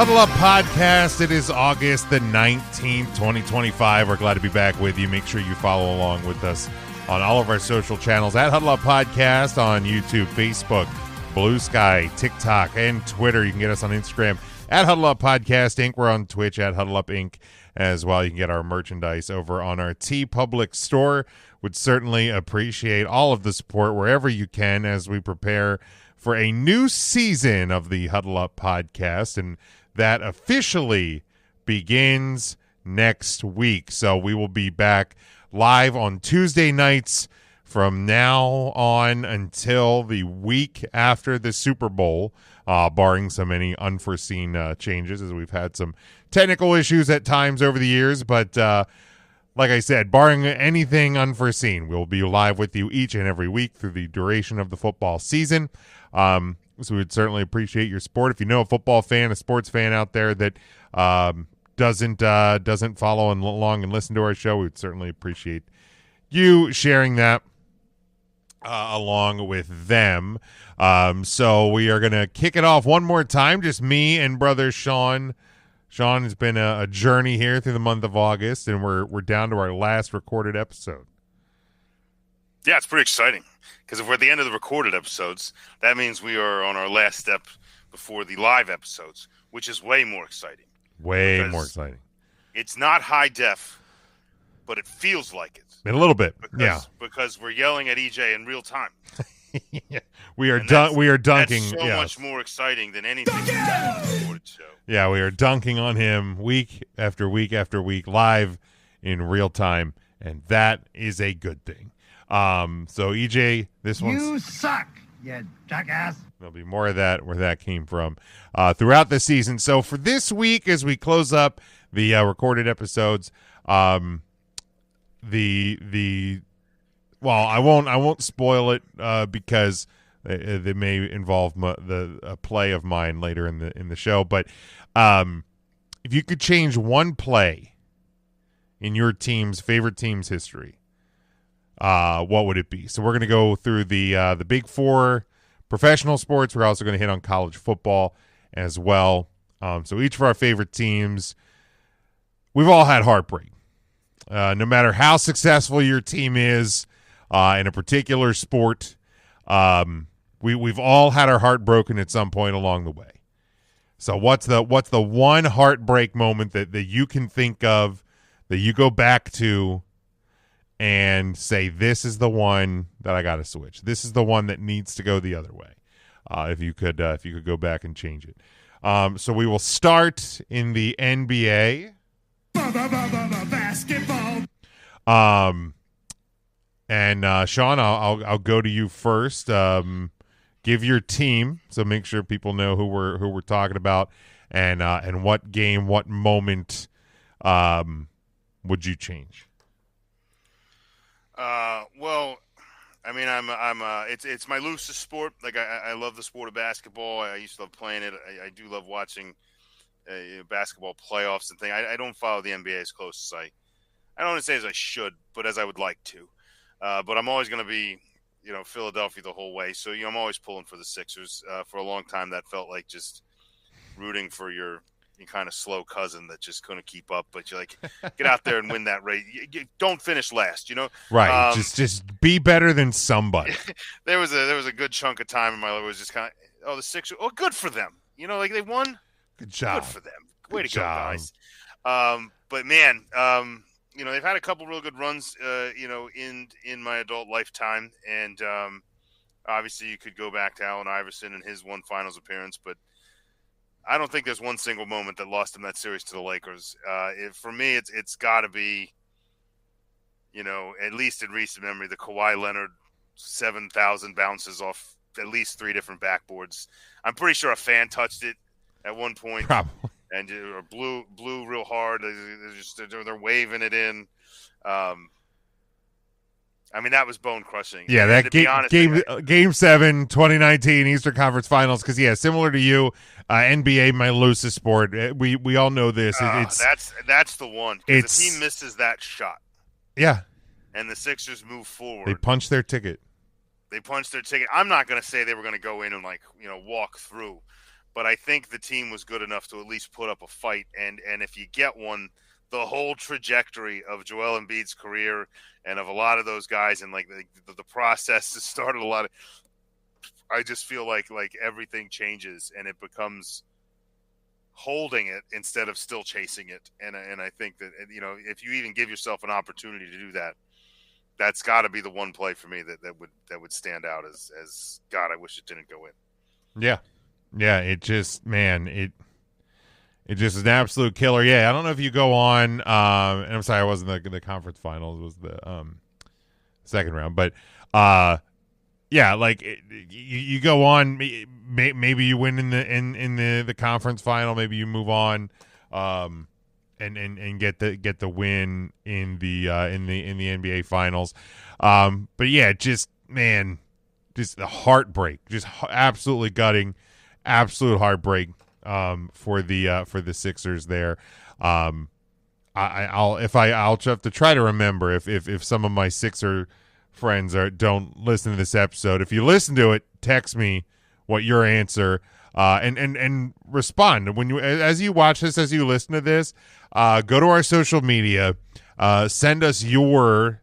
Huddle Up Podcast. It is August the 19th, 2025. We're glad to be back with you. Make sure you follow along with us on all of our social channels at Huddle Up Podcast on YouTube, Facebook, Blue Sky, TikTok, and Twitter. You can get us on Instagram at Huddle Up Podcast Inc. We're on Twitch at Huddle Up Inc. as well. You can get our merchandise over on our TeePublic store. Would certainly appreciate all of the support wherever you can as we prepare for a new season of the Huddle Up Podcast, and that officially begins next week. So we will be back live on Tuesday nights from now on until the week after the Super Bowl, barring so many unforeseen changes, as we've had some technical issues at times over the years. But like I said, barring anything unforeseen, we'll be live with you each and every week through the duration of the football season. So we'd certainly appreciate your support. If you know a football fan, a sports fan out there that doesn't follow along and listen to our show, we'd certainly appreciate you sharing that along with them. So we are going to kick it off one more time, just me and brother Sean. Sean, has been a journey here through the month of August, and we're down to our last recorded episode. Yeah, it's pretty exciting because if we're at the end of the recorded episodes, that means we are on our last step before the live episodes, which is way more exciting. Way more exciting. It's not high def, but it feels like it. In a little bit, yeah. Because we're yelling at EJ in real time. Yeah. We are dunking. That's so much more exciting than anything in the recorded show. Yeah, we are dunking on him week after week after week, live in real time, and that is a good thing. So EJ, this one you suck, you jackass. There'll be more of that where that came from throughout the season. So for this week, as we close up the recorded episodes, well, I won't spoil it because they may involve a play of mine later in the show. But if you could change one play in your favorite team's history, what would it be? So we're going to go through the big four professional sports. We're also going to hit on college football as well. So each of our favorite teams, we've all had heartbreak. No matter how successful your team is in a particular sport, we've all had our heart broken at some point along the way. So what's the one heartbreak moment that you can think of that you go back to and say, this is the one that I got to switch. This is the one that needs to go the other way. If you could go back and change it. So we will start in the NBA. Basketball. And Sean, I'll go to you first. Give your team, so make sure people know who we're talking about, and what game, what moment would you change? Well, I mean, it's my loosest sport. Like I love the sport of basketball. I used to love playing it. I do love watching basketball playoffs and things. I don't follow the NBA as close as I don't want to say as I should, but as I would like to. But I'm always going to be, Philadelphia the whole way. So I'm always pulling for the Sixers. For a long time, that felt like just rooting for your kind of slow cousin that just couldn't keep up. But you're like, get out there and win that race. You don't finish last, Right. Just be better than somebody. there was a good chunk of time in my life. It was just kind of, the Sixers. Oh, good for them. Like they won. Good job. Good for them. Way to go, guys. But man, they've had a couple real good runs, in my adult lifetime. And obviously you could go back to Allen Iverson and his one finals appearance, but I don't think there's one single moment that lost him that series to the Lakers. For me, it's got to be, at least in recent memory, the Kawhi Leonard 7,000 bounces off at least 3 different backboards. I'm pretty sure a fan touched it at one point. Probably. And blew real hard. They're waving it in. That was bone crushing. Yeah, that game 7, 2019 Eastern Conference Finals. Because similar to you, NBA, my loosest sport. We all know this. That's the one. If the team misses that shot, yeah, and the Sixers move forward, they punch their ticket. I'm not going to say they were going to go in and walk through. but I think the team was good enough to at least put up a fight. And if you get one, the whole trajectory of Joel Embiid's career and of a lot of those guys, and like the process has started a lot of. I just feel like everything changes and it becomes holding it instead of still chasing it. And I think that, if you even give yourself an opportunity to do that, that's got to be the one play for me that would stand out as God. I wish it didn't go in. Yeah. It just, man, it just is an absolute killer. Yeah, I don't know if you go on. And I'm sorry, I wasn't the conference finals. It was the second round, but yeah, like you go on. Maybe you win in the conference final. Maybe you move on, and get the win in the NBA finals. But yeah, just the heartbreak, just absolutely gutting, absolute heartbreak for the Sixers there. I'll have to try to remember if some of my Sixer friends don't listen to this episode. If you listen to it, text me what your answer and respond when as you watch this, as you listen to this. Go to our social media, send us your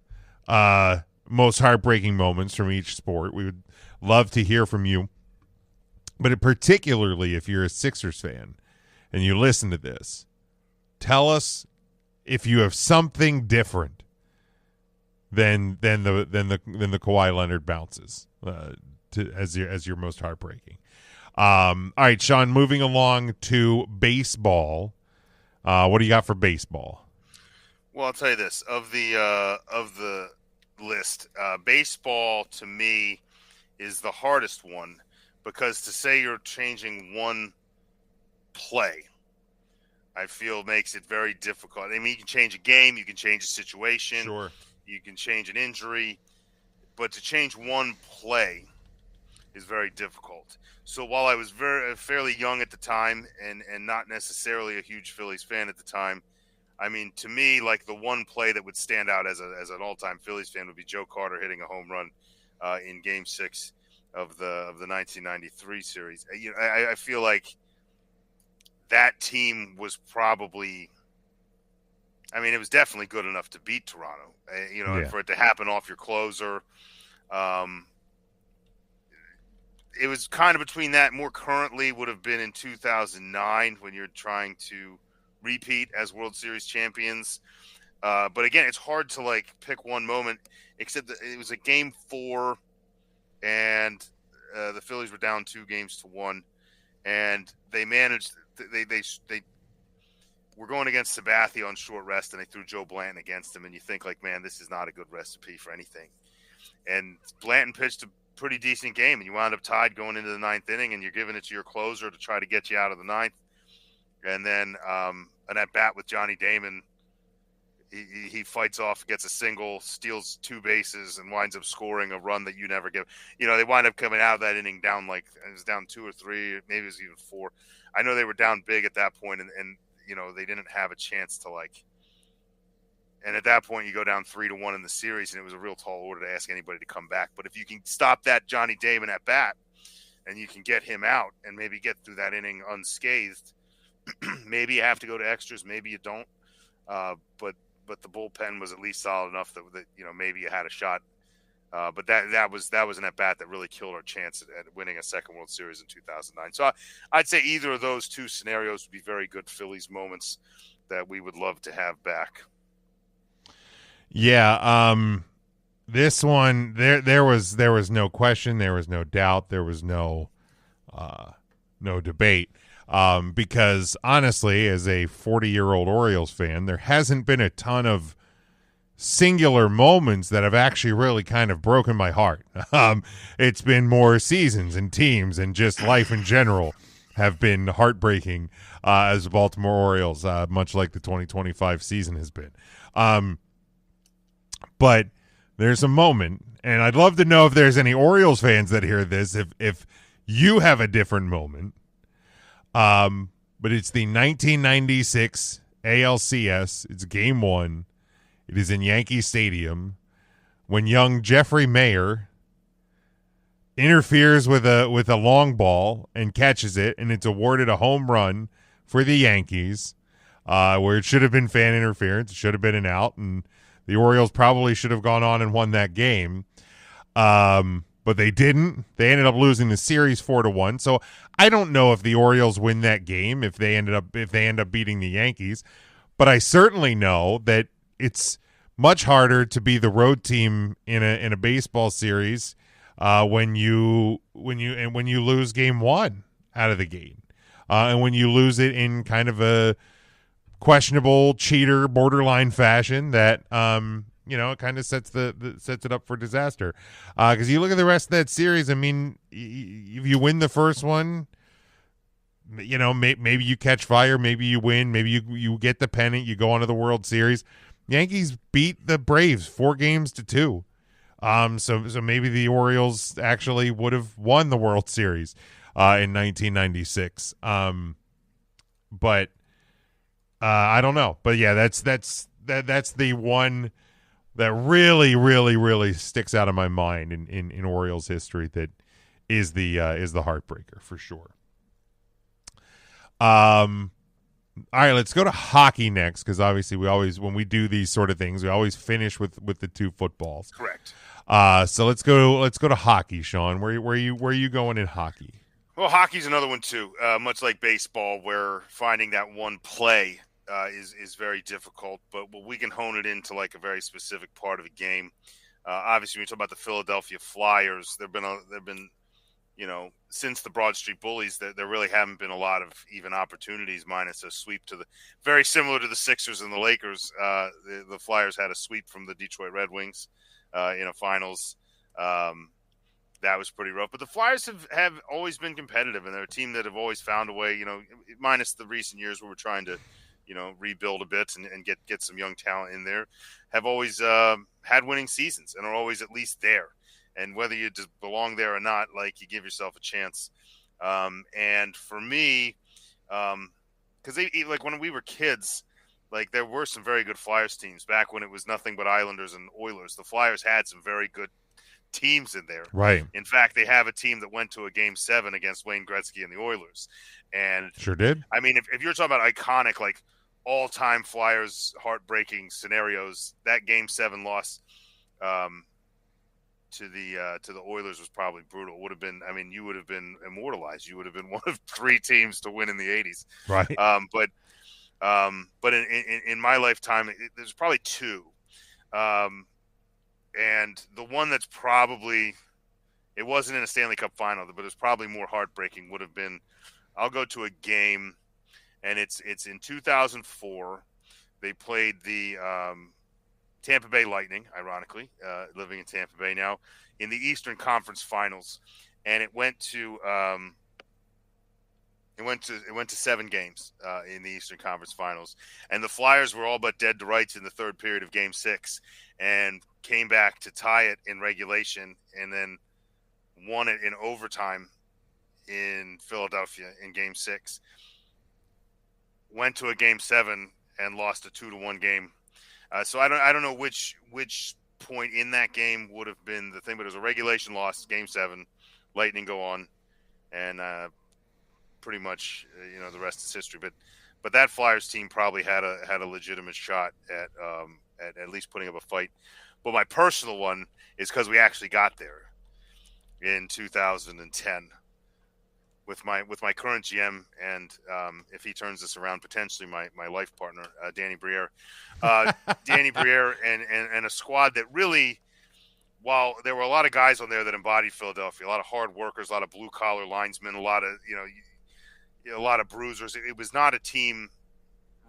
most heartbreaking moments from each sport. We would love to hear from you. But particularly if you're a Sixers fan and you listen to this, tell us if you have something different than the Kawhi Leonard bounces as your most heartbreaking. All right, Sean, moving along to baseball. What do you got for baseball? Well, I'll tell you this, of the list, baseball to me is the hardest one, because to say you're changing one play, I feel makes it very difficult. I mean, you can change a game, you can change a situation, sure, you can change an injury, but to change one play is very difficult. So while I was fairly young at the time and not necessarily a huge Phillies fan at the time, I mean, to me, like the one play that would stand out as an all-time Phillies fan would be Joe Carter hitting a home run in Game 6 of the 1993 series. I feel like that team was probably, I mean, it was definitely good enough to beat Toronto. And for it to happen off your closer, it was kind of between that. More currently would have been in 2009 when you're trying to repeat as World Series champions. But again, it's hard to pick one moment, except that it was a Game 4 and the Phillies were down 2-1, and they managed. They were going against Sabathia on short rest, and they threw Joe Blanton against him. And you think man, this is not a good recipe for anything. And Blanton pitched a pretty decent game, and you wound up tied going into the 9th inning, and you're giving it to your closer to try to get you out of the 9th. And then an at bat with Johnny Damon. He fights off, gets a single, steals 2 bases, and winds up scoring a run that you never give. They wind up coming out of that inning down it was down 2 or 3, maybe it was even 4. I know they were down big at that point, and they didn't have a chance to And at that point, you go down 3-1 in the series, and it was a real tall order to ask anybody to come back. But if you can stop that Johnny Damon at bat, and you can get him out, and maybe get through that inning unscathed, maybe you have to go to extras, maybe you don't. But the bullpen was at least solid enough that maybe you had a shot. But that was an at bat that really killed our chance at winning a second World Series in 2009. So I'd say either of those two scenarios would be very good Phillies moments that we would love to have back. Yeah, this one there was no question, there was no doubt, there was no debate. Because honestly, as a 40-year-old Orioles fan, there hasn't been a ton of singular moments that have actually really kind of broken my heart. It's been more seasons and teams and just life in general have been heartbreaking as the Baltimore Orioles, much like the 2025 season has been. But there's a moment, and I'd love to know if there's any Orioles fans that hear this, if you have a different moment. But it's the 1996 ALCS. It's Game 1. It is in Yankee Stadium when young Jeffrey Mayer interferes with a long ball and catches it, and it's awarded a home run for the Yankees, where it should have been fan interference. It should have been an out, and the Orioles probably should have gone on and won that game. But they didn't. They ended up losing the series 4-1. So I don't know if the Orioles win that game if they end up beating the Yankees. But I certainly know that it's much harder to be the road team in a baseball series when you lose game one out of the gate, and when you lose it in kind of a questionable, cheater, borderline fashion that it kind of sets it up for disaster. Because you look at the rest of that series, I mean, if you win the first one, maybe you catch fire, maybe you win, maybe you get the pennant, you go on to the World Series. Yankees beat the Braves 4-2. So maybe the Orioles actually would have won the World Series in 1996. But I don't know. But yeah, that's the one that really, really, really sticks out of my mind in Orioles history. That is the heartbreaker for sure. All right, let's go to hockey next, because obviously when we do these sort of things, we always finish with the two footballs. Correct. So let's go to hockey, Sean. Where are you going in hockey? Well, hockey's another one too. Much like baseball, where finding that one play is very difficult, but we can hone it into like a very specific part of a game. Obviously, when you talk about the Philadelphia Flyers, they've been since the Broad Street Bullies, there really haven't been a lot of even opportunities, minus a sweep very similar to the Sixers and the Lakers. The Flyers had a sweep from the Detroit Red Wings in a finals. That was pretty rough. But the Flyers have always been competitive, and they're a team that have always found a way, minus the recent years where we're trying to, rebuild a bit and get some young talent in there, have always had winning seasons and are always at least there. And whether you just belong there or not, like, you give yourself a chance. And for me, because like when we were kids, like there were some very good Flyers teams back when it was nothing but Islanders and Oilers. The Flyers had some very good teams in there. Right. In fact, they have a team that went to a Game 7 against Wayne Gretzky and the Oilers. And sure did. I mean, if you're talking about iconic, like all-time Flyers heartbreaking scenarios, that Game 7 loss to the Oilers was probably brutal. It would have been, I mean, you would have been immortalized. You would have been one of 3 teams to win in the 80s. Right. But in my lifetime, there's probably 2. And the one that's probably, it wasn't in a Stanley Cup final, but it's probably more heartbreaking, would have been, I'll go to a game, and it's in 2004. They played the Tampa Bay Lightning, ironically, living in Tampa Bay now, in the Eastern Conference Finals, and it went to 7 games in the Eastern Conference Finals, and the Flyers were all but dead to rights in the third period of Game 6, and came back to tie it in regulation, and then won it in overtime in Philadelphia in Game 6. Went to a Game 7 and lost a 2-1 game. So I don't know which point in that game would have been the thing, but it was a regulation loss, Game 7. Lightning go on, and pretty much the rest is history. But that Flyers team probably had a legitimate shot at least putting up a fight. But my personal one is because we actually got there in 2010 with my current GM, and if he turns this around, potentially my life partner, Danny Briere. Danny Briere and a squad that really, while there were a lot of guys on there that embodied Philadelphia, a lot of hard workers, a lot of blue collar linesmen, a lot of bruisers. It was not a team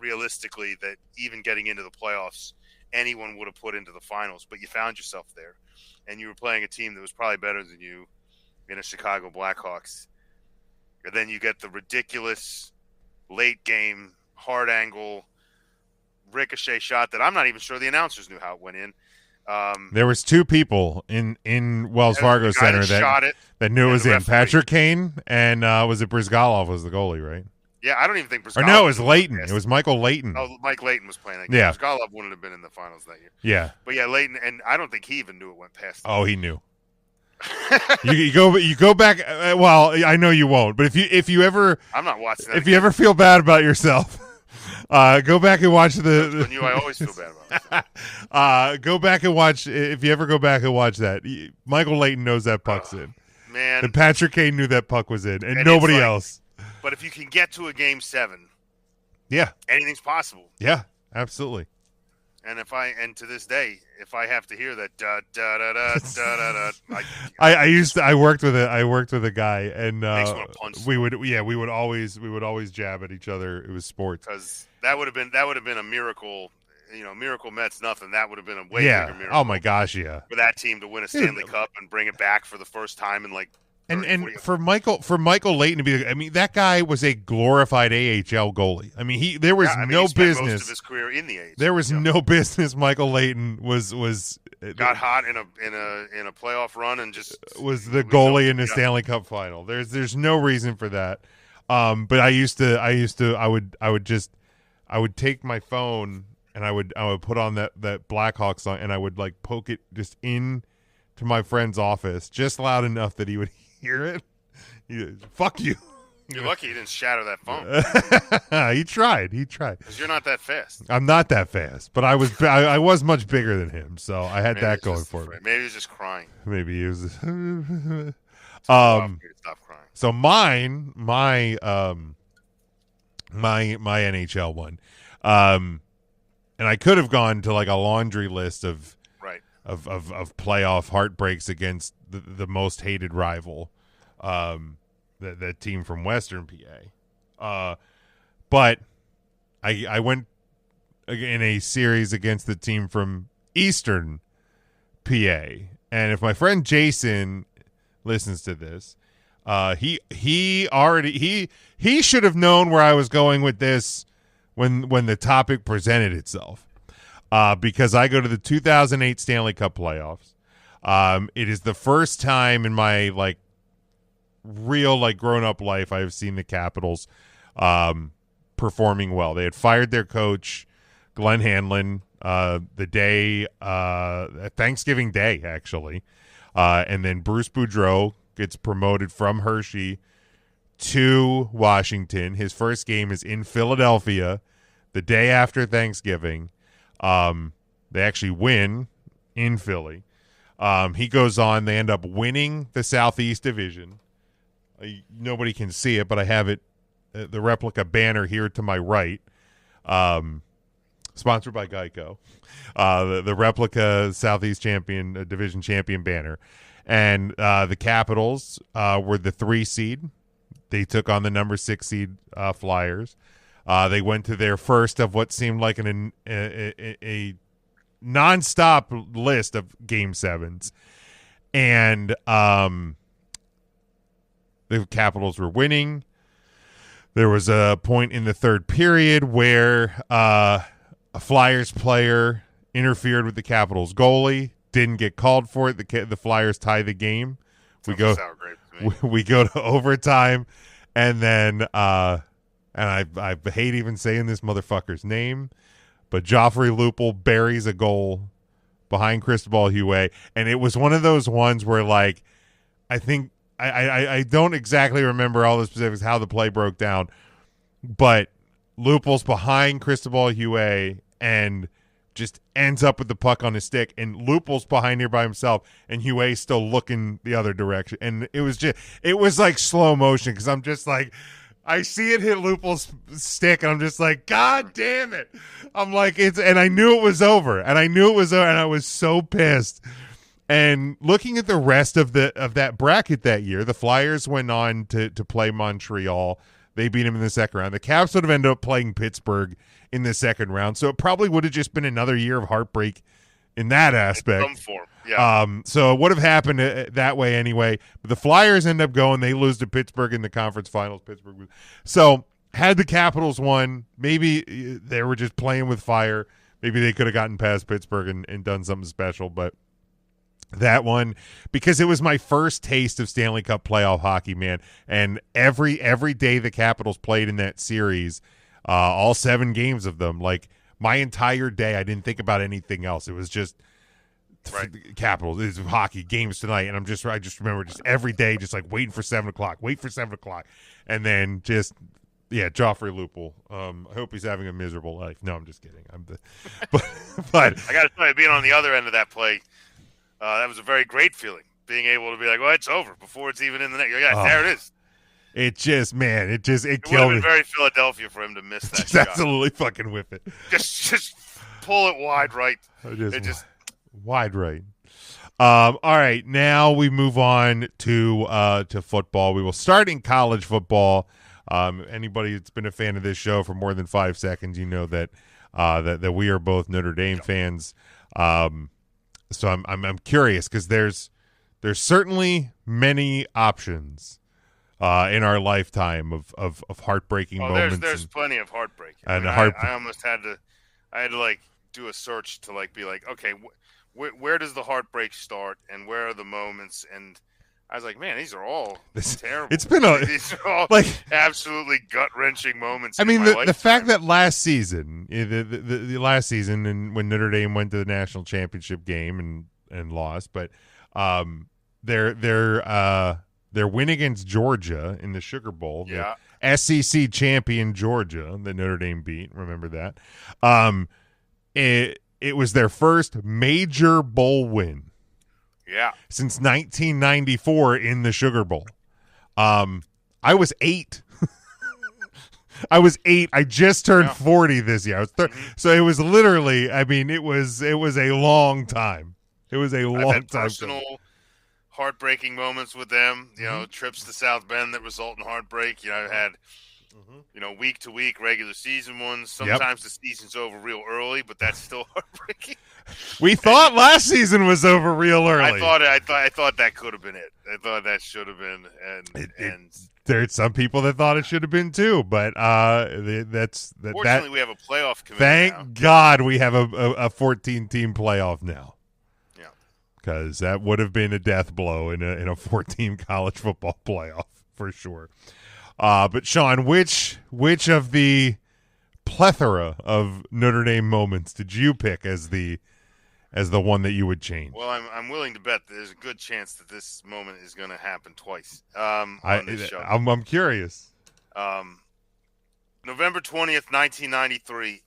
realistically that even getting into the playoffs anyone would have put into the finals, but you found yourself there, and you were playing a team that was probably better than you in a Chicago Blackhawks. And then you get the ridiculous late game, hard angle, ricochet shot that I'm not even sure the announcers knew how it went in. There was 2 people in Wells Fargo Center that knew it was in. Patrick Kane and was it Brizgalov was the goalie, right? Yeah, I don't even think Brizgalov. Or no, it was Leighton. It was Michael Leighton. Oh, Mike Leighton was playing that game. Yeah. Brizgalov wouldn't have been in the finals that year. Yeah. But yeah, Leighton, and I don't think he even knew it went past. Oh, he knew. You go back. Well, I know you won't, but if you ever, I'm not watching that if again. you ever feel bad about yourself, go back and watch When I always feel bad about myself. go back and watch. If you ever go back and watch that, Michael Layton knows that puck's in, man. and Patrick Kane knew that puck was in, and And nobody it's like- else. But if you can get to a game 7, Yeah, anything's possible. yeah, absolutely. And to this day, if I have to hear that da da da da da da da, I worked with a guy, and Makes me wanna punch we would always jab at each other. It was sports. because that would have been a miracle. Miracle Mets nothing. That would have been a way bigger miracle. Oh my gosh, yeah. For that team to win a Stanley Cup and bring it back for the first time in like 30, 40 And for Michael Layton to be, I mean, that guy was a glorified AHL goalie. I mean, there was no he spent business. most of his career in the AHL. There was no business. Michael Layton was got hot in a playoff run and just was the goalie in the Stanley Cup final. There's no reason for that. But I would take my phone and I would put on that Blackhawks song and I would like poke it just in to my friend's office just loud enough that he would hear it. Fuck you. You're lucky you didn't shatter that phone. He tried. Because you're not that fast. I'm not that fast, but I was much bigger than him, so I had that going for me. Maybe he was just crying. Maybe he was. Stop crying. So my NHL one, and I could have gone to like a laundry list of playoff heartbreaks against the most hated rival, that team from Western PA. But I went in a series against the team from Eastern PA. And if my friend Jason listens to this, he should have known where I was going with this when the topic presented itself. Because I go to the 2008 Stanley Cup playoffs. It is the first time in my real grown up life I've seen the Capitals performing well. They had fired their coach, Glenn Hanlon, the day Thanksgiving Day actually, and then Bruce Boudreau gets promoted from Hershey to Washington. His first game is in Philadelphia the day after Thanksgiving. They actually win in Philly. He goes on. They end up winning the Southeast Division. Nobody can see it, but I have it, the replica banner here to my right. Sponsored by Geico. The replica Southeast champion, division champion banner. And the Capitals were the 3 seed. They took on the number 6 seed Flyers. They went to their first of what seemed like a nonstop list of Game 7s. And the Capitals were winning. There was a point in the third period where a Flyers player interfered with the Capitals goalie, didn't get called for it. The Flyers tie the game. We go to overtime, and then and I hate even saying this motherfucker's name, but Joffrey Lupul buries a goal behind Cristobal Huet, and it was one of those ones where I think I don't exactly remember all the specifics how the play broke down, but Lupul's behind Cristobal Huet and just ends up with the puck on his stick, and Lupul's behind here by himself, and Huet's still looking the other direction, and it was like slow motion because I'm just like, I see it hit Lupul's stick, and I'm just like, God damn it! I'm like, and I knew it was over, and I was so pissed. And looking at the rest of that bracket that year, the Flyers went on to play Montreal. They beat them in the second round. The Caps would have ended up playing Pittsburgh in the second round, so it probably would have just been another year of heartbreak in that aspect. In some form. Yeah. So it would have happened that way anyway. But the Flyers end up going. They lose to Pittsburgh in the conference finals. So had the Capitals won, maybe they were just playing with fire. Maybe they could have gotten past Pittsburgh and done something special. But that one, because it was my first taste of Stanley Cup playoff hockey, man. And every day the Capitals played in that series, all 7 games of them, my entire day, I didn't think about anything else. It was just Right. Capitals. It's hockey games tonight, and I just remember just every day, just like waiting for 7:00, wait for 7:00, and then just Joffrey Lupul. I hope he's having a miserable life. No, I'm just kidding. But I got to tell you, being on the other end of that play, that was a very great feeling. Being able to be like, well, it's over before it's even in the net. There it is. It just, man, it would have killed been me. Very Philadelphia for him to miss that Just shot. absolutely fucking whip it. Just pull it wide right. Just wide right. All right, now we move on to football. We will start in college football. Anybody that's been a fan of this show for more than 5 seconds, you know that that we are both Notre Dame fans. So I'm curious because there's certainly many options in our lifetime of heartbreaking moments. There's plenty of heartbreak. And I almost had to like do a search to like be like, okay, where does the heartbreak start and where are the moments? And I was like, man, these are all terrible. It's been these are all like absolutely gut wrenching moments. I mean, the fact that last season, the last season, and when Notre Dame went to the national championship game and lost, but their win against Georgia in the Sugar Bowl, the SEC champion Georgia that Notre Dame beat. Remember that? It was their first major bowl win. Yeah. Since 1994 in the Sugar Bowl. I was 8. I was 8. I just turned 40 this year. I was so it was literally, I mean, it was a long time. It was a long I've had time. Personal heartbreaking moments with them, trips to South Bend that result in heartbreak. I've had week to week regular season ones. Sometimes the season's over real early, but that's still heartbreaking. We thought last season was over real early. I thought that could have been it. I thought that should have been, and there's some people that thought it should have been too. But fortunately, we have a playoff committee. Thank God we have a 14-team playoff now. Yeah, because that would have been a death blow in a 14 college football playoff for sure. But Sean, which of the plethora of Notre Dame moments did you pick as the one that you would change? Well, I'm willing to bet that there's a good chance that this moment is going to happen twice on this show. I'm curious. November 20th, 1993.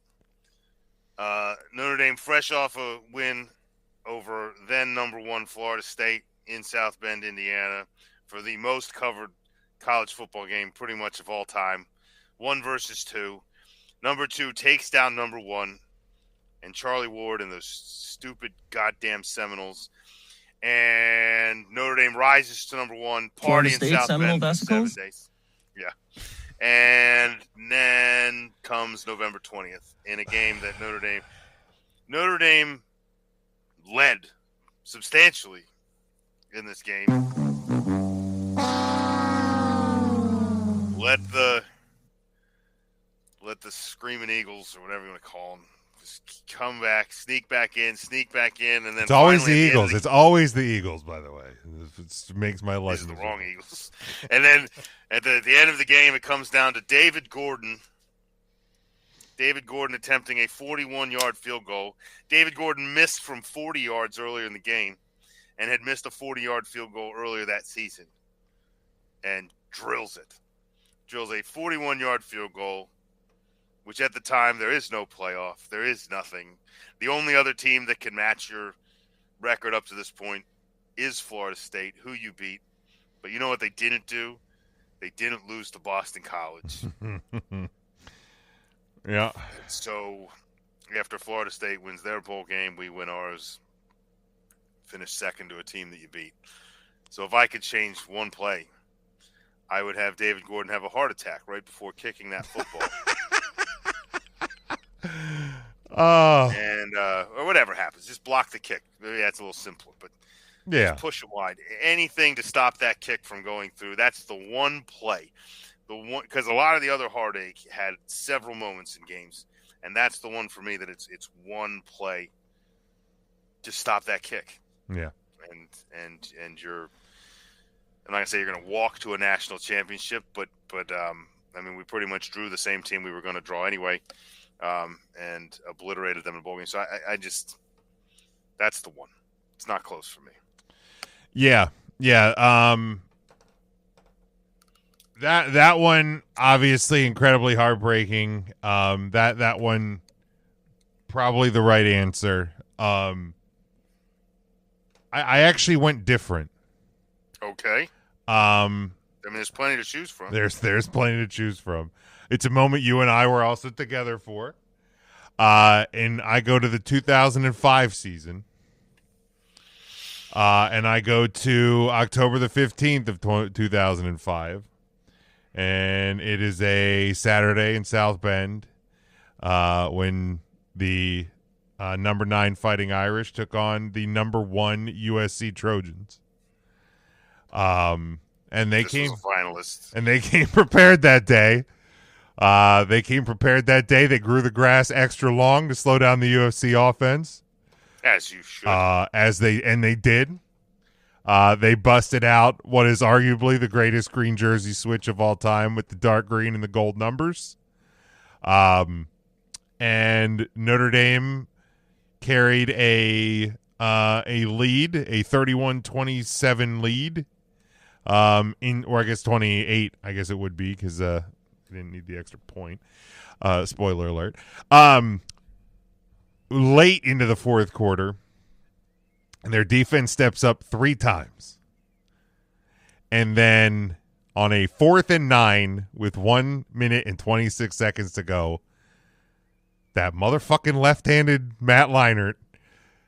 Notre Dame, fresh off a win over then number 1 Florida State in South Bend, Indiana, for the most covered college football game pretty much of all time. 1 versus 2. Number 2 takes down number 1 and Charlie Ward and those stupid goddamn Seminoles. And Notre Dame rises to number 1. Party in South Bend for 7 days. Yeah. And then comes November 20th in a game that Notre Dame led substantially in this game. Let the Screaming Eagles, or whatever you want to call them, just come back, sneak back in, and then it's always the Eagles. It's always the Eagles, by the way. It makes my life. These are the wrong Eagles. And then at the end of the game, it comes down to David Gordon. David Gordon attempting a 41-yard field goal. David Gordon missed from 40 yards earlier in the game and had missed a 40-yard field goal earlier that season. And drills it. Drills a 41-yard field goal, which at the time there is no playoff. There is nothing. The only other team that can match your record up to this point is Florida State, who you beat. But you know what they didn't do? They didn't lose to Boston College. Yeah. So after Florida State wins their bowl game, we win ours. Finish second to a team that you beat. So if I could change one play, I would have David Gordon have a heart attack right before kicking that football. And or whatever happens, just block the kick. Maybe that's a little simpler, but just push it wide. Anything to stop that kick from going through. That's the one play. The one, because a lot of the other heartache had several moments in games, and that's the one for me that it's one play to stop that kick. Yeah, and you're. I'm not gonna say you're gonna walk to a national championship, but I mean, we pretty much drew the same team we were going to draw anyway, and obliterated them in bowl game. So I just, that's the one. It's not close for me. Yeah. That one obviously incredibly heartbreaking. That one probably the right answer. I actually went different. Okay. I mean, there's plenty to choose from. There's plenty to choose from. It's a moment you and I were also together for. And I go to the 2005 season. And I go to October the 15th of 2005. And it is a Saturday in South Bend when the number 9 Fighting Irish took on the number 1 USC Trojans. And they this came was a finalist. And they came prepared that day. They They grew the grass extra long to slow down the UFC offense. As you should. They did. They busted out what is arguably the greatest green jersey switch of all time with the dark green and the gold numbers. And Notre Dame carried a lead, a 31-27 lead. Or I guess 28, I guess it would be because they didn't need the extra point. Spoiler alert. Late into the fourth quarter, and their defense steps up 3 times. And then on a 4th and 9 with 1 minute and 26 seconds to go, that motherfucking left-handed Matt Leinart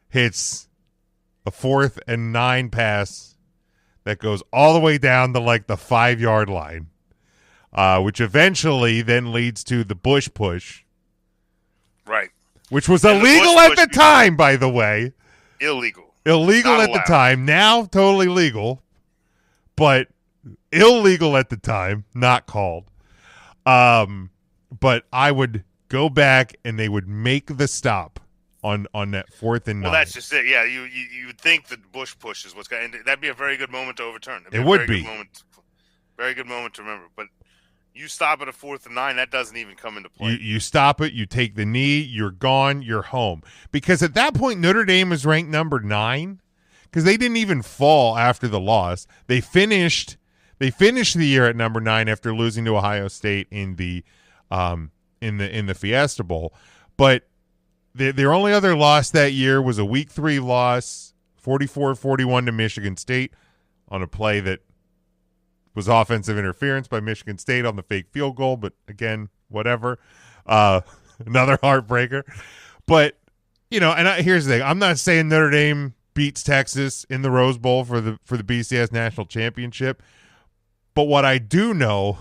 hits a 4th and 9 pass that goes all the way down to like the 5-yard line, which eventually then leads to the Bush push. Right. Which was illegal at the time, by the way. Illegal at the time. Now, totally legal. But illegal at the time. Not called. But I would go back and they would make the stop on that 4th and 9. Well, that's just it. Yeah, you would think that Bush push is what's going to – that'd be a very good moment to overturn. It would be. Very good moment to remember. But you stop at a 4th and 9, that doesn't even come into play. You stop it, you take the knee, you're gone, you're home. Because at that point, Notre Dame was ranked number 9 because they didn't even fall after the loss. They finished the year at number 9 after losing to Ohio State in the Fiesta Bowl. But their only other loss that year was a Week 3 loss, 44-41 to Michigan State on a play that was offensive interference by Michigan State on the fake field goal, but again, whatever. Another heartbreaker. But, and here's the thing. I'm not saying Notre Dame beats Texas in the Rose Bowl for the BCS National Championship, but what I do know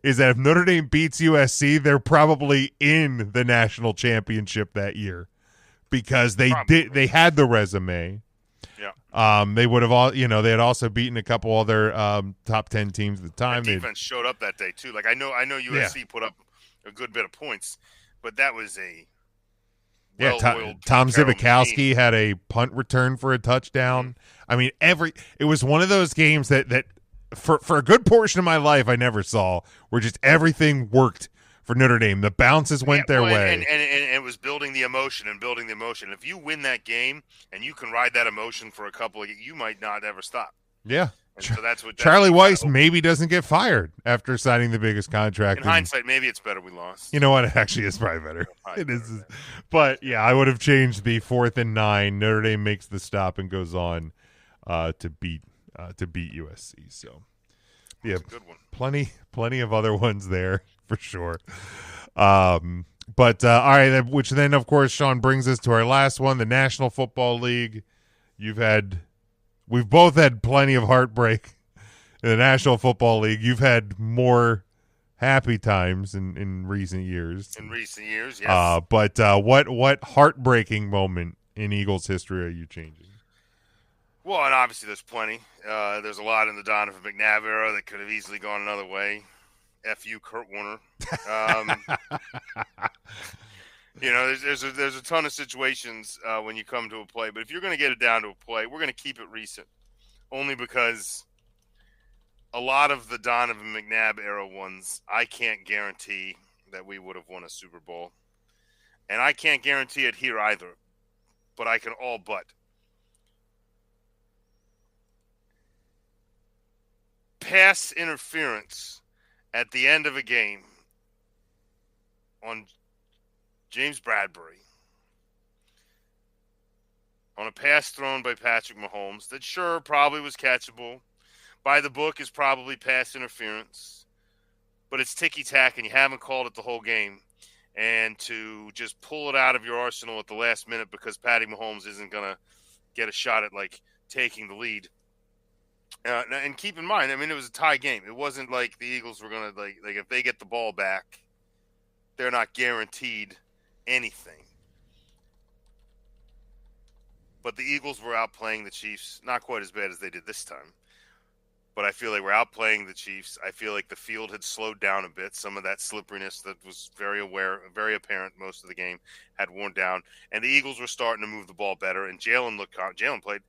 is that if Notre Dame beats USC, they're probably in the national championship that year because they had the resume. Yeah. They would have all, they had also beaten a couple other top 10 teams at the time. The defense showed up that day too. Like I know USC put up a good bit of points, but that was a Tom Zibikowski had a punt return for a touchdown. I mean, it was one of those games that for a good portion of my life I never saw where just everything worked for Notre Dame. The bounces went their way. And it was building the emotion. If you win that game and you can ride that emotion for a couple of – you might not ever stop. Yeah. And so that's what Charlie Weiss maybe doesn't get fired after signing the biggest contract. In hindsight, maybe it's better we lost. You know what? It actually is probably better. It is. But, yeah, I would have changed the 4th and 9. Notre Dame makes the stop and goes on to beat USC. So, yeah, that's a good one. Plenty of other ones there for sure. But all right, which then of course, Sean, brings us to our last one, the National Football League. We've both had plenty of heartbreak in the National Football League. You've had more happy times in recent years. In recent years, yes. But what heartbreaking moment in Eagles history are you changing? Well, and obviously there's plenty. There's a lot in the Donovan McNabb era that could have easily gone another way. F you, Kurt Warner. There's a ton of situations when you come to a play. But if you're going to get it down to a play, we're going to keep it recent. Only because a lot of the Donovan McNabb era ones, I can't guarantee that we would have won a Super Bowl. And I can't guarantee it here either. But I can all but. pass interference at the end of a game on James Bradbury on a pass thrown by Patrick Mahomes that sure probably was catchable. By the book is probably pass interference. But it's ticky-tack and you haven't called it the whole game. And to just pull it out of your arsenal at the last minute because Patty Mahomes isn't going to get a shot at, like, taking the lead. And keep in mind, I mean, it was a tie game. It wasn't like the Eagles were going to, like if they get the ball back, they're not guaranteed anything. But the Eagles were outplaying the Chiefs, not quite as bad as they did this time. But I feel like we're outplaying the Chiefs. I feel like the field had slowed down a bit. Some of that slipperiness that was very apparent most of the game had worn down. And the Eagles were starting to move the ball better. And Jalen played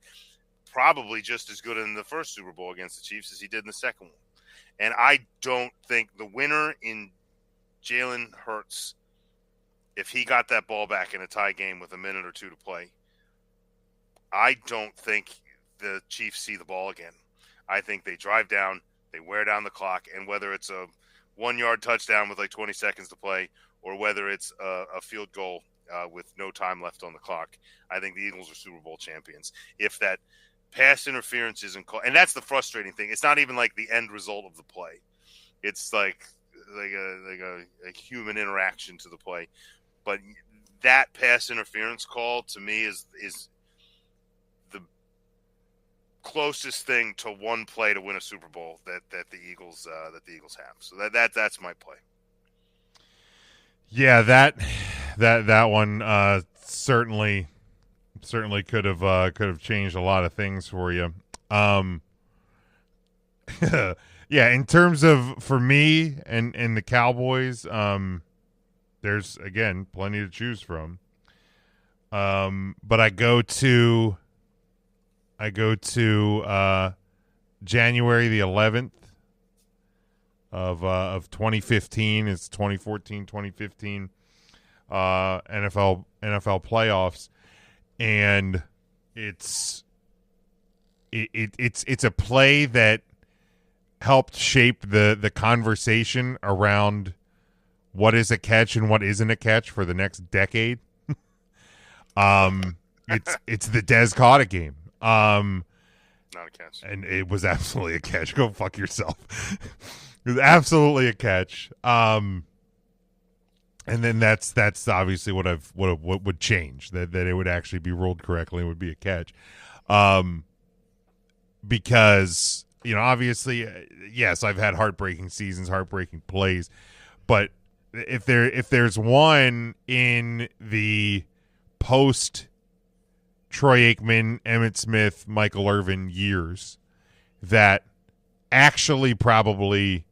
probably just as good in the first Super Bowl against the Chiefs as he did in the second one. And I don't think the winner in Jalen Hurts, if he got that ball back in a tie game with a minute or two to play, I don't think the Chiefs see the ball again. I think they drive down, they wear down the clock, and whether it's a 1-yard touchdown with like 20 seconds to play or whether it's a field goal with no time left on the clock, I think the Eagles are Super Bowl champions. If that pass interference isn't called, and that's the frustrating thing. It's not even like the end result of the play. It's like a human interaction to the play. But that pass interference call to me is the closest thing to one play to win a Super Bowl that the Eagles have. So that's my play. Yeah, that one certainly could have changed a lot of things for you. Yeah, in terms of for me and the Cowboys, there's again plenty to choose from. But I go to January the 11th of 2015. It's 2014-2015 NFL playoffs, and it's a play that helped shape the conversation around what is a catch and what isn't a catch for the next decade. It's the Des Carter game. Not a catch. And it was absolutely a catch. Go fuck yourself. It was absolutely a catch. And then that's obviously what would change, that it would actually be ruled correctly and would be a catch. Because, obviously, yes, I've had heartbreaking seasons, heartbreaking plays, but if there's one in the post Troy Aikman, Emmitt Smith, Michael Irvin years that actually probably,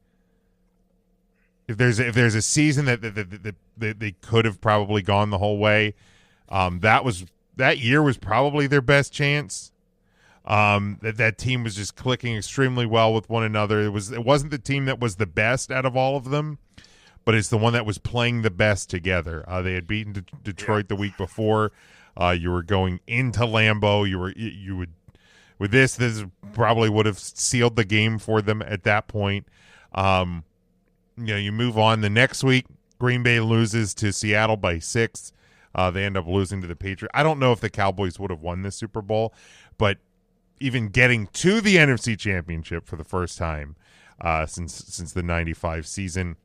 if there's a season that they could have probably gone the whole way, that year was probably their best chance. That team was just clicking extremely well with one another. It wasn't the team that was the best out of all of them, but it's the one that was playing the best together. They had beaten Detroit the week before. You were going into Lambeau. You would with this probably would have sealed the game for them at that point. You move on the next week. Green Bay loses to Seattle by 6. They end up losing to the Patriots. I don't know if the Cowboys would have won this Super Bowl, but even getting to the NFC Championship for the first time since the 95 season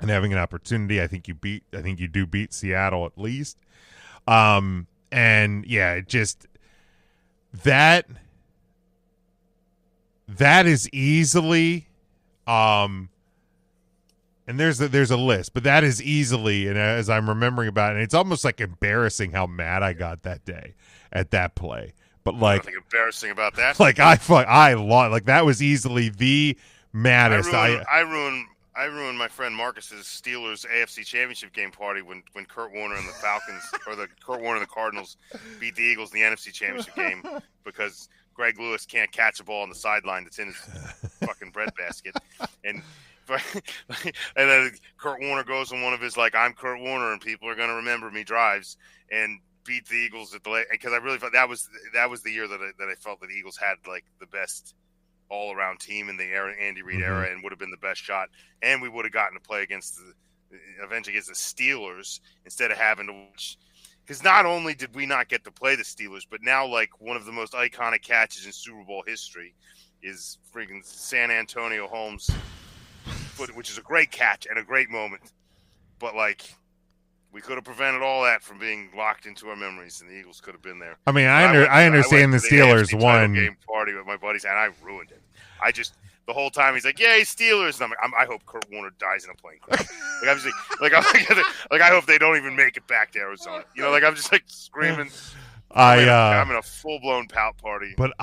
and having an opportunity, I think you do beat Seattle at least. And yeah, it just that is easily and there's a list, but that is easily, and as I'm remembering about it, and it's almost like embarrassing how mad I got that day at that play. But like, nothing embarrassing about that. Like I lost. Like that was easily the maddest. I ruined my friend Marcus's Steelers AFC Championship game party when Kurt Warner and the Falcons or Kurt Warner and the Cardinals beat the Eagles in the NFC Championship game because Greg Lewis can't catch a ball on the sideline that's in his fucking breadbasket, and then Kurt Warner goes on one of his I'm Kurt Warner and people are going to remember me drives and beat the Eagles at the because I really felt that was the year that I felt that the Eagles had the best all-around team in the Andy Reid era and would have been the best shot. And we would have gotten to play eventually against the Steelers instead of having to watch. Because not only did we not get to play the Steelers, but now like one of the most iconic catches in Super Bowl history is freaking San Antonio Holmes, which is a great catch and a great moment. But like, we could have prevented all that from being locked into our memories, and the Eagles could have been there. I mean, I understand the Steelers won. Game party with my buddies, and I ruined it. The whole time he's like, "Yay, Steelers!" And I'm like, I hope Kurt Warner dies in a plane crash. I hope they don't even make it back to Arizona. You know, like I'm just like screaming. I'm in a full blown pout party. But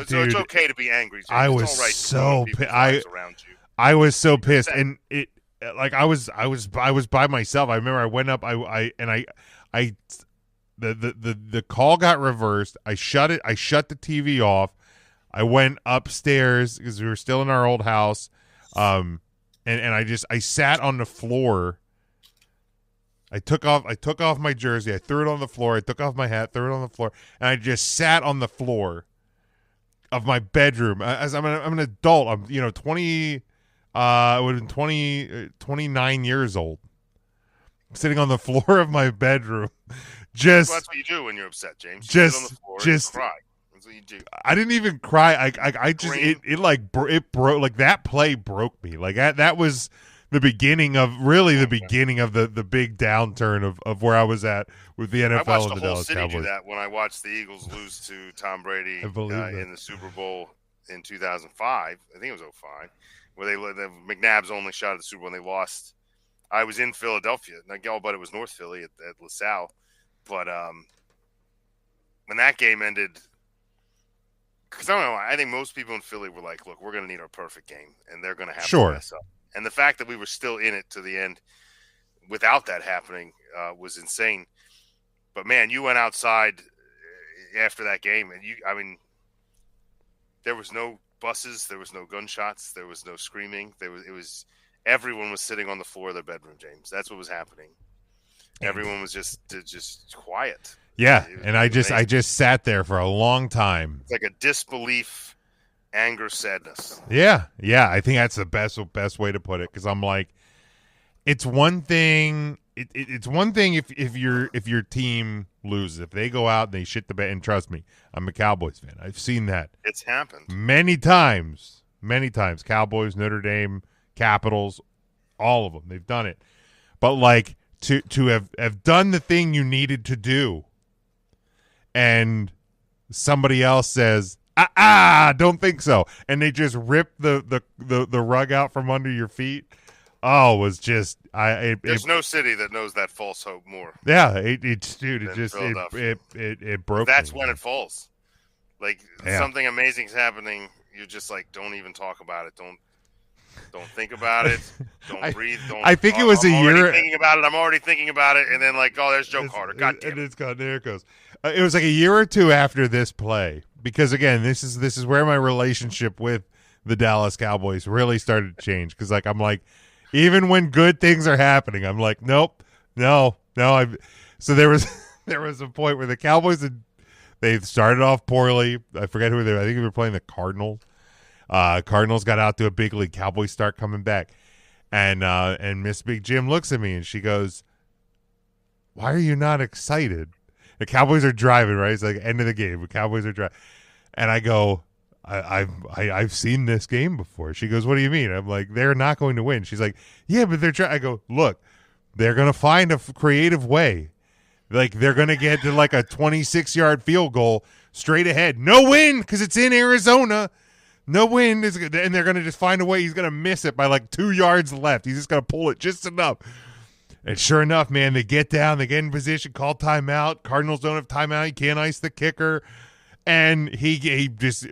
so it's okay to be angry. James. I was so I was so pissed, and it like I was by myself. I remember I went up. The call got reversed. I shut it. I shut the TV off. I went upstairs because we were still in our old house, and I sat on the floor. I took off my jersey. I threw it on the floor. I took off my hat, threw it on the floor, and I just sat on the floor of my bedroom. As I'm an adult. I'm 20. I would have been 29 years old, sitting on the floor of my bedroom. That's what you do when you're upset, James. You sit on the floor and cry. That's what you do. I didn't even cry. I just it broke. Like that play broke me. Like that was the beginning of the big downturn of where I was at with the NFL and the Dallas Cowboys. I watched the whole city do that when I watched the Eagles lose to Tom Brady in the Super Bowl in 2005. I think it was 2005, where the McNabb's only shot at the Super Bowl and they lost. I was in Philadelphia, but it was North Philly at LaSalle. But when that game ended, because I don't know, I think most people in Philly were like, "Look, we're going to need our perfect game, and they're going to have to mess up." And the fact that we were still in it to the end without that happening was insane. But man, you went outside after that game, and there was no buses, there was no gunshots, there was no screaming. Everyone was sitting on the floor of their bedroom, James. That's what was happening. Everyone was just quiet. Yeah, and I just sat there for a long time. It's like a disbelief, anger, sadness. Yeah. I think that's the best way to put it, because I'm like, it's one thing. It's one thing if your team loses, if they go out and they shit the bed. And trust me, I'm a Cowboys fan. I've seen that. It's happened many times. Cowboys, Notre Dame, Capitals, all of them. They've done it. But like to have done the thing you needed to do, and somebody else says, don't think so, and they just rip the rug out from under your feet. Oh, it was just there's no city that knows that false hope more. Yeah, it broke. That's when it falls. Like something amazing is happening. You're just like, don't even talk about it. Don't think about it. Don't breathe. I think it was a year. Thinking about it. I'm already thinking about it, and then like, oh, there's Joe Carter. God damn it. And it's gone. There it goes. It was like a year or two after this play, because again, this is where my relationship with the Dallas Cowboys really started to change. Because like I'm like, even when good things are happening, I'm like, nope, no. So there was a point where the Cowboys they started off poorly. I forget who they were. I think they were playing the Cardinals. Cardinals got out to a big lead. Cowboys start coming back, and Miss Big Jim looks at me and she goes, "Why are you not excited?" The Cowboys are driving, right? It's like end of the game. The Cowboys are driving, and I go, I've seen this game before. She goes, "What do you mean?" I'm like, "They're not going to win." She's like, "Yeah, but they're trying." I go, "Look, they're going to find a creative way. Like they're going to get to like a 26-yard field goal straight ahead. No win because it's in Arizona. No win, and they're going to just find a way. He's going to miss it by like 2 yards left. He's just going to pull it just enough." And sure enough, man, they get down, they get in position, call timeout. Cardinals don't have timeout. He can't ice the kicker, and he just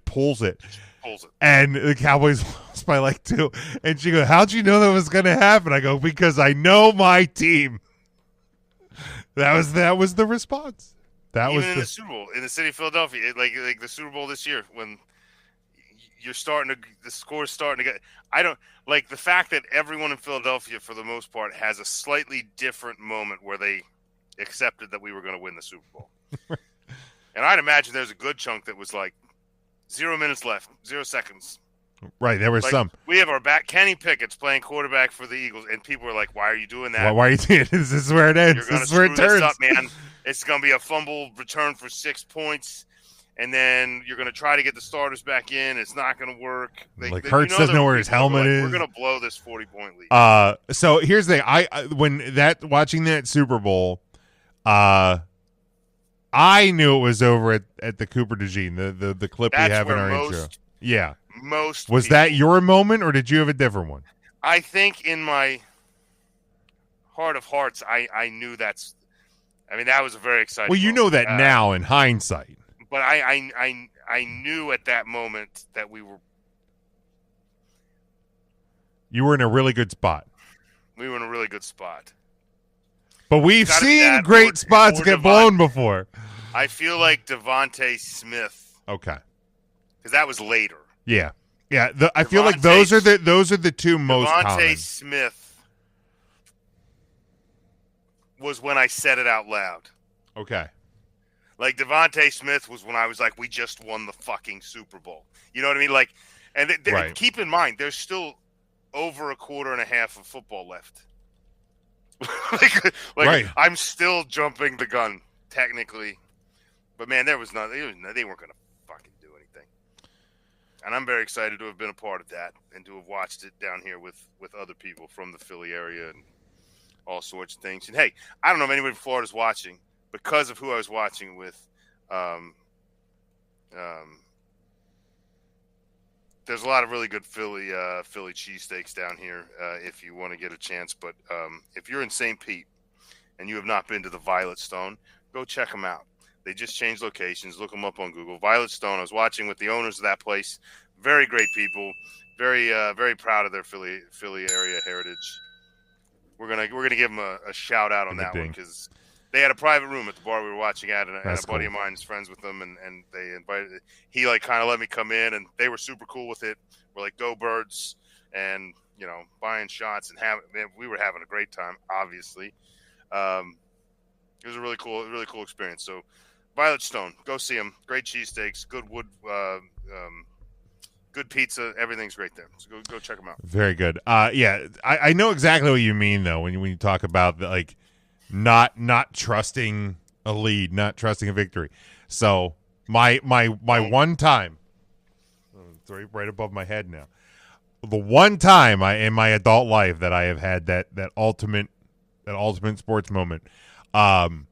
pulls it. And the Cowboys lost by like 2. And she goes, "How'd you know that was going to happen?" I go, "Because I know my team." That was the response. Even in the Super Bowl in the city of Philadelphia, like the Super Bowl this year, when the score's starting to get. I don't like the fact that everyone in Philadelphia, for the most part, has a slightly different moment where they accepted that we were going to win the Super Bowl. And I'd imagine there's a good chunk that was like, 0 minutes left, 0 seconds. Right, there was some. We have our back. Kenny Pickett's playing quarterback for the Eagles, and people are like, "Why are you doing that? Why are you doing it? This is where it ends. You're going This to is where it screw turns. this up, man. It's going to be a fumble return for 6 points, and then you're going to try to get the starters back in. It's not going to work." Hurts doesn't know where his helmet is. We're going to blow this 40-point lead. So here's the thing. Watching that Super Bowl, I knew it was over at the Cooper DeJean, the clip we have in our intro. Yeah. Was that your moment, or did you have a different one? I think in my heart of hearts, I knew that was a very exciting Well, you moment. know that now in hindsight. But I knew at that moment that you were in a really good spot. We were in a really good spot. But we've seen great spots get blown before. I feel like Devontae Smith. Okay. Because that was later. Yeah. Yeah, I feel like those are the two most common. Devontae Smith was when I said it out loud. Okay. Like, Devontae Smith was when I was like, we just won the fucking Super Bowl. You know what I mean? Like, and keep in mind, there's still over a quarter and a half of football left. Right. I'm still jumping the gun, technically. But, man, they weren't going to fucking do anything. And I'm very excited to have been a part of that and to have watched it down here with other people from the Philly area and all sorts of things. And, hey, I don't know if anybody from Florida's watching because of who I was watching with. There's a lot of really good Philly cheesesteaks down here if you want to get a chance. But if you're in St. Pete and you have not been to the Violet Stone, go check them out. They just changed locations. Look them up on Google. Violet Stone. I was watching with the owners of that place. Very great people. Very very proud of their Philly area heritage. We're gonna give them a shout out on that one because they had a private room at the bar we were watching at, and a buddy of mine is friends with them, and they invited. He kind of let me come in, and they were super cool with it. We're like, go Birds, and buying shots and we were having a great time. Obviously, it was a really cool experience. So, Violet Stone, go see them. Great cheesesteaks, good wood, good pizza. Everything's great there. So go check them out. Very good. Yeah, I know exactly what you mean though when you talk about not trusting a lead, not trusting a victory. So my one time, it's right above my head now. The one time in my adult life that I have had that ultimate sports moment, and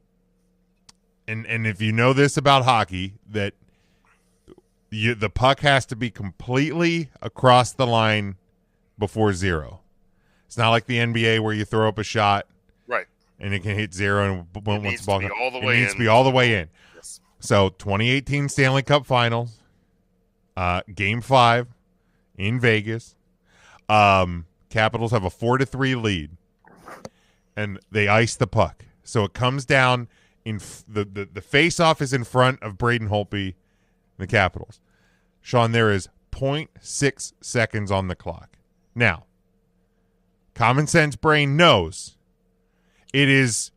if you know this about hockey, that the puck has to be completely across the line before zero. It's not like the NBA where you throw up a shot, right, and it can hit zero, and once the ball needs to be all the way in. Yes. So 2018 Stanley Cup Finals, Game 5 in Vegas. Capitals have a 4-3 lead, and they ice the puck. So it comes down in the face-off is in front of Braden Holtby, the Capitals. Sean, there is 0.6 seconds on the clock. Now, common sense brain knows it is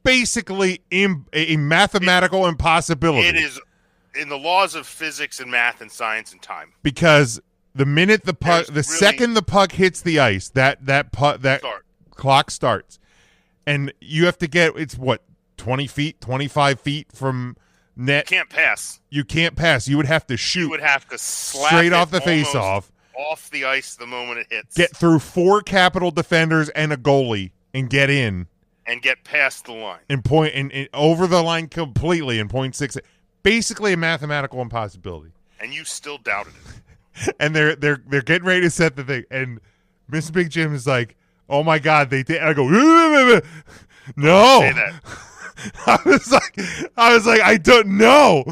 basically a mathematical impossibility. It is in the laws of physics and math and science and time. Because the minute second the puck hits the ice, that clock starts. And you have to get, 20 feet, 25 feet from net. You can't pass. You can't pass. You would have to shoot. You would have to slap straight off the face-off. Off the ice the moment it hits. Get through 4 Capital defenders and a goalie and get in. And get past the line. And over the line completely in 0.6. Basically a mathematical impossibility. And you still doubted it. And they're getting ready to set the thing. And Miss Big Jim is like, oh my God, they did. I go, no. Say that. I was like, I don't know.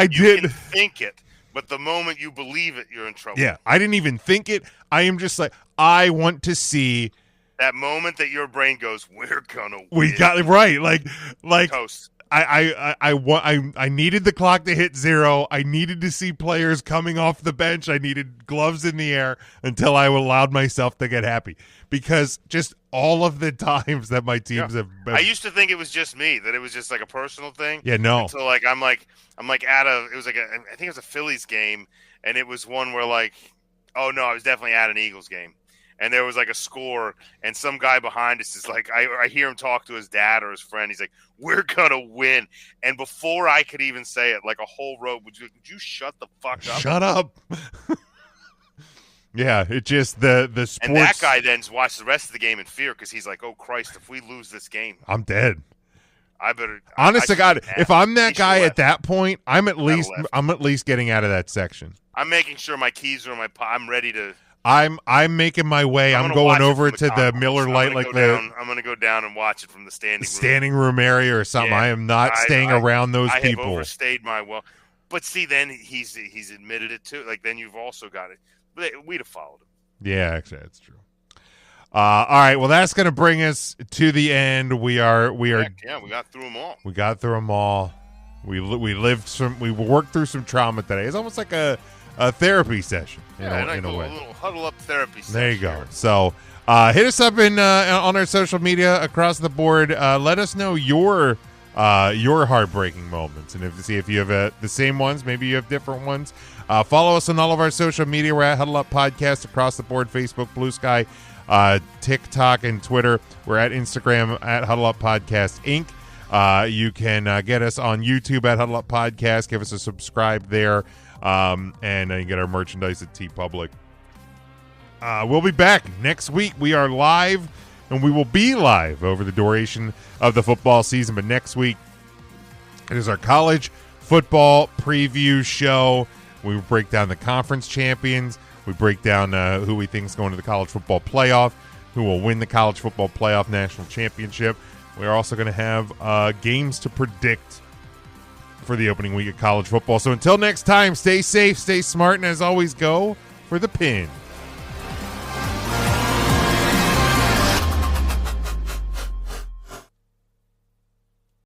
You can think it, but the moment you believe it, you're in trouble. Yeah, I didn't even think it. I am just like, I want to see that moment that your brain goes, we're gonna win. We got it right. Like Toast. I needed the clock to hit 0. I needed to see players coming off the bench. I needed gloves in the air until I allowed myself to get happy, because just all of the times that my teams have been, I used to think it was just me, that it was just like a personal thing. Yeah, no. So like I'm like at it was like I think it was a Phillies game, and it was one where like, oh no, I was definitely at an Eagles game. And there was like a score, and some guy behind us is like, I hear him talk to his dad or his friend. He's like, "We're gonna win!" And before I could even say it, like a whole row, would you shut the fuck up? Shut up. Yeah, it just the sports. And that guy then watched the rest of the game in fear, because he's like, "Oh Christ, if we lose this game, I'm dead." I better. Honest to God, if I'm that guy at that point, I'm at least getting out of that section. I'm making sure my keys are in my pocket. I'm ready to. I'm making my way. I'm going over to the Miller Lite, like I'm going to go down and watch it from the standing room area or something. Yeah, I am not staying around those people. I have overstayed my well. But see, then he's admitted it too. Like, then you've also got it. But we'd have followed him. Yeah, actually, that's true. All right, well, that's going to bring us to the end. We got through them all. We got through them all. We worked through some trauma today. It's almost like a therapy session, in a way. A little huddle up therapy session. There you go. So hit us up on our social media across the board. Let us know your heartbreaking moments, and see if you have the same ones. Maybe you have different ones. Follow us on all of our social media. We're at Huddle Up Podcast across the board: Facebook, Blue Sky, TikTok, and Twitter. We're at Instagram at Huddle Up Podcast Inc. You can get us on YouTube at Huddle Up Podcast. Give us a subscribe there. And you get our merchandise at TeePublic. We'll be back next week. We are live, and we will be live over the duration of the football season. But next week, it is our college football preview show. We break down the conference champions. We break down who we think is going to the college football playoff, who will win the college football playoff national championship. We're also going to have games to predict for the opening week of college football. So until next time, stay safe, stay smart, and as always, go for the pin.